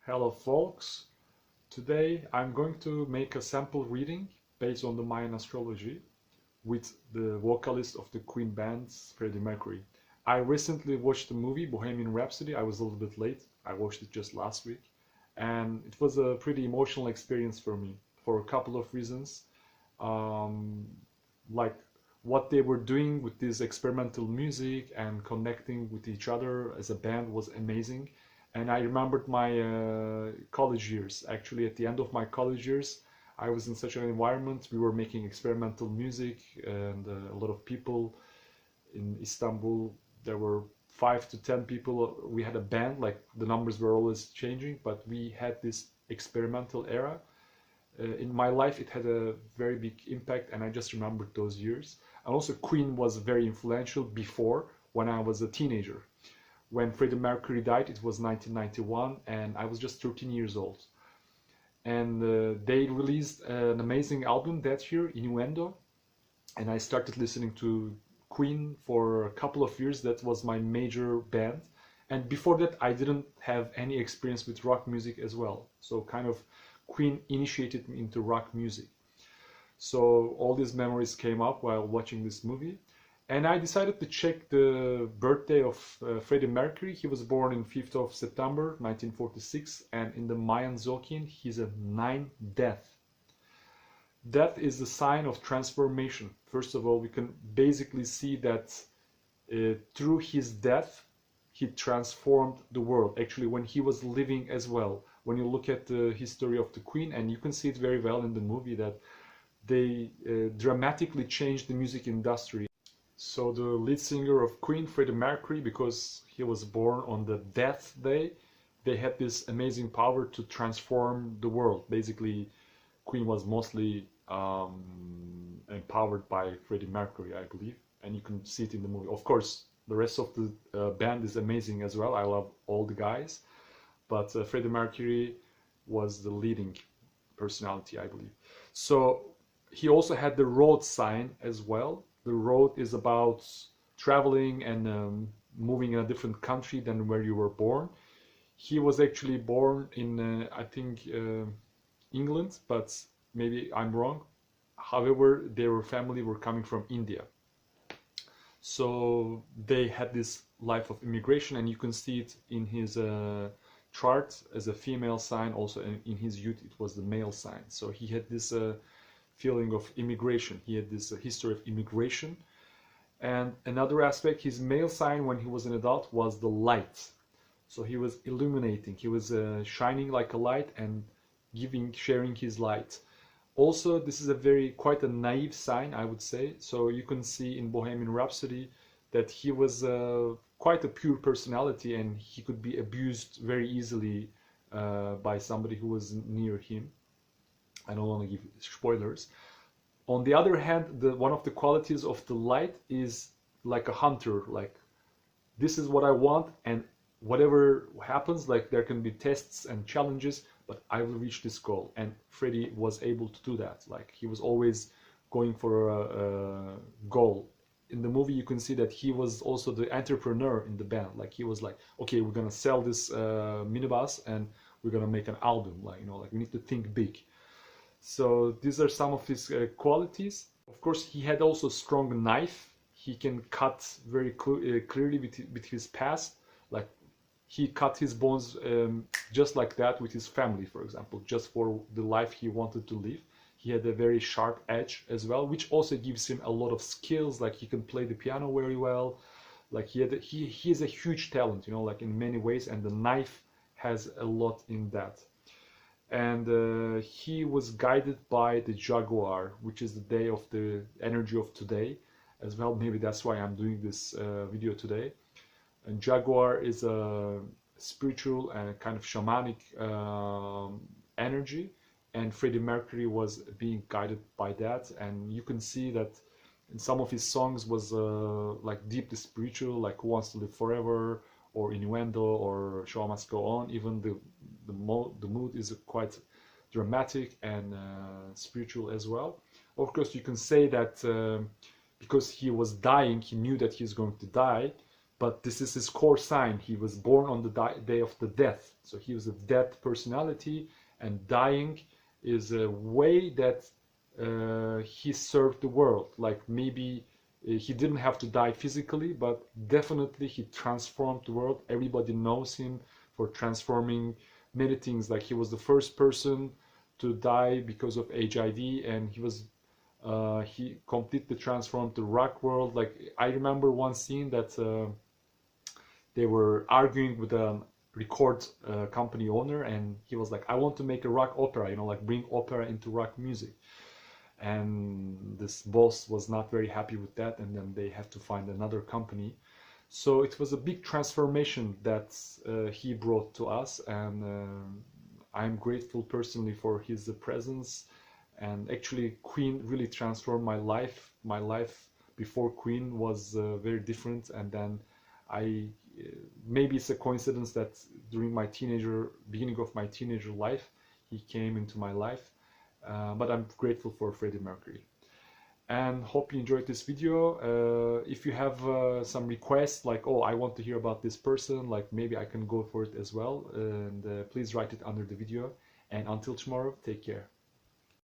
Hello folks, today I'm going to make a sample reading based on the Mayan astrology with the vocalist of the Queen band, Freddie Mercury. I recently watched the movie Bohemian Rhapsody. I was a little bit late. I watched it just last week and it was a pretty emotional experience for me for a couple of reasons. Um, like what they were doing with this experimental music and connecting with each other as a band was amazing. And I remembered my college years. Actually, at the end of my college years, I was in such an environment. We were making experimental music, and a lot of people in Istanbul. There were 5 to 10 people. We had a band. Like the numbers were always changing, but we had this experimental era. In my life, it had a very big impact, and I just remembered those years. And also, Queen was very influential before when I was a teenager. When Freddie Mercury died, it was 1991, and I was just 13 years old. And they released an amazing album that year, Innuendo, and I started listening to Queen for a couple of years. That was my major band. And before that, I didn't have any experience with rock music as well. So kind of Queen initiated me into rock music. So all these memories came up while watching this movie. And I decided to check the birthday of Freddie Mercury. He was born on 5th of September 1946, and in the Mayan TZOLKIN, he's a 9 death. Death is the sign of transformation. First of all, we can basically see that through his death, he transformed the world. Actually, when he was living as well, when you look at the history of the Queen, and you can see it very well in the movie, that they dramatically changed the music industry. So the lead singer of Queen, Freddie Mercury, because he was born on the death day, they had this amazing power to transform the world. Basically, Queen was mostly empowered by Freddie Mercury, I believe, and you can see it in the movie. Of course, the rest of the band is amazing as well. I love all the guys, but Freddie Mercury was the leading personality, I believe. So he also had the road sign as well. The road is about traveling and moving in a different country than where you were born. He was actually born in, I think, England, but maybe I'm wrong. However, their family were coming from India. So they had this life of immigration, and you can see it in his chart as a female sign. Also in his youth, it was the male sign. So he had this feeling of immigration. He had this history of immigration. And another aspect, his male sign when he was an adult was the light. So he was illuminating, he was shining like a light and sharing his light. Also, this is quite a naive sign, I would say. So you can see in Bohemian Rhapsody that he was quite a pure personality, and he could be abused very easily by somebody who was near him. I don't want to give spoilers. On the other hand, one of the qualities of the light is like a hunter. Like, this is what I want, and whatever happens, like there can be tests and challenges, but I will reach this goal. And Freddie was able to do that. Like, he was always going for a goal. In the movie, you can see that he was also the entrepreneur in the band. Like, he was like, okay, we're gonna sell this minibus, and we're gonna make an album. Like, like we need to think big. So these are some of his qualities. Of course, he had also a strong knife. He can cut very clearly with his past. Like, he cut his bones just like that with his family, for example, just for the life he wanted to live. He had a very sharp edge as well, which also gives him a lot of skills. Like, he can play the piano very well. Like, he is a huge talent, like in many ways, and the knife has a lot in that. And he was guided by the Jaguar, which is the day of the energy of today as well. Maybe that's why I'm doing this video today. And Jaguar is a spiritual and kind of shamanic energy, and Freddie Mercury was being guided by that. And you can see that in some of his songs was like deeply spiritual, like Who Wants to Live Forever, or Innuendo, or Show Must Go On. Even the mood is quite dramatic and spiritual as well. Of course, you can say that because he was dying, he knew that he's going to die, but this is his core sign. He was born on the day of the death, so he was a dead personality, and dying is a way that he served the world. Like maybe he didn't have to die physically, but definitely he transformed the world. Everybody knows him for transforming many things. Like he was the first person to die because of HIV, and he completely transformed the rock world. Like I remember one scene that they were arguing with a record company owner, and he was like, I want to make a rock opera, you know, like bring opera into rock music. And this boss was not very happy with that, and then they had to find another company. So it was a big transformation that he brought to us, and I'm grateful personally for his presence. And actually Queen really transformed my life. My life before Queen was very different, and then maybe it's a coincidence that during my beginning of my teenager life, he came into my life. But I'm grateful for Freddie Mercury. And hope you enjoyed this video. If you have some requests, like, oh, I want to hear about this person, like maybe I can go for it as well, and please write it under the video. And until tomorrow, take care.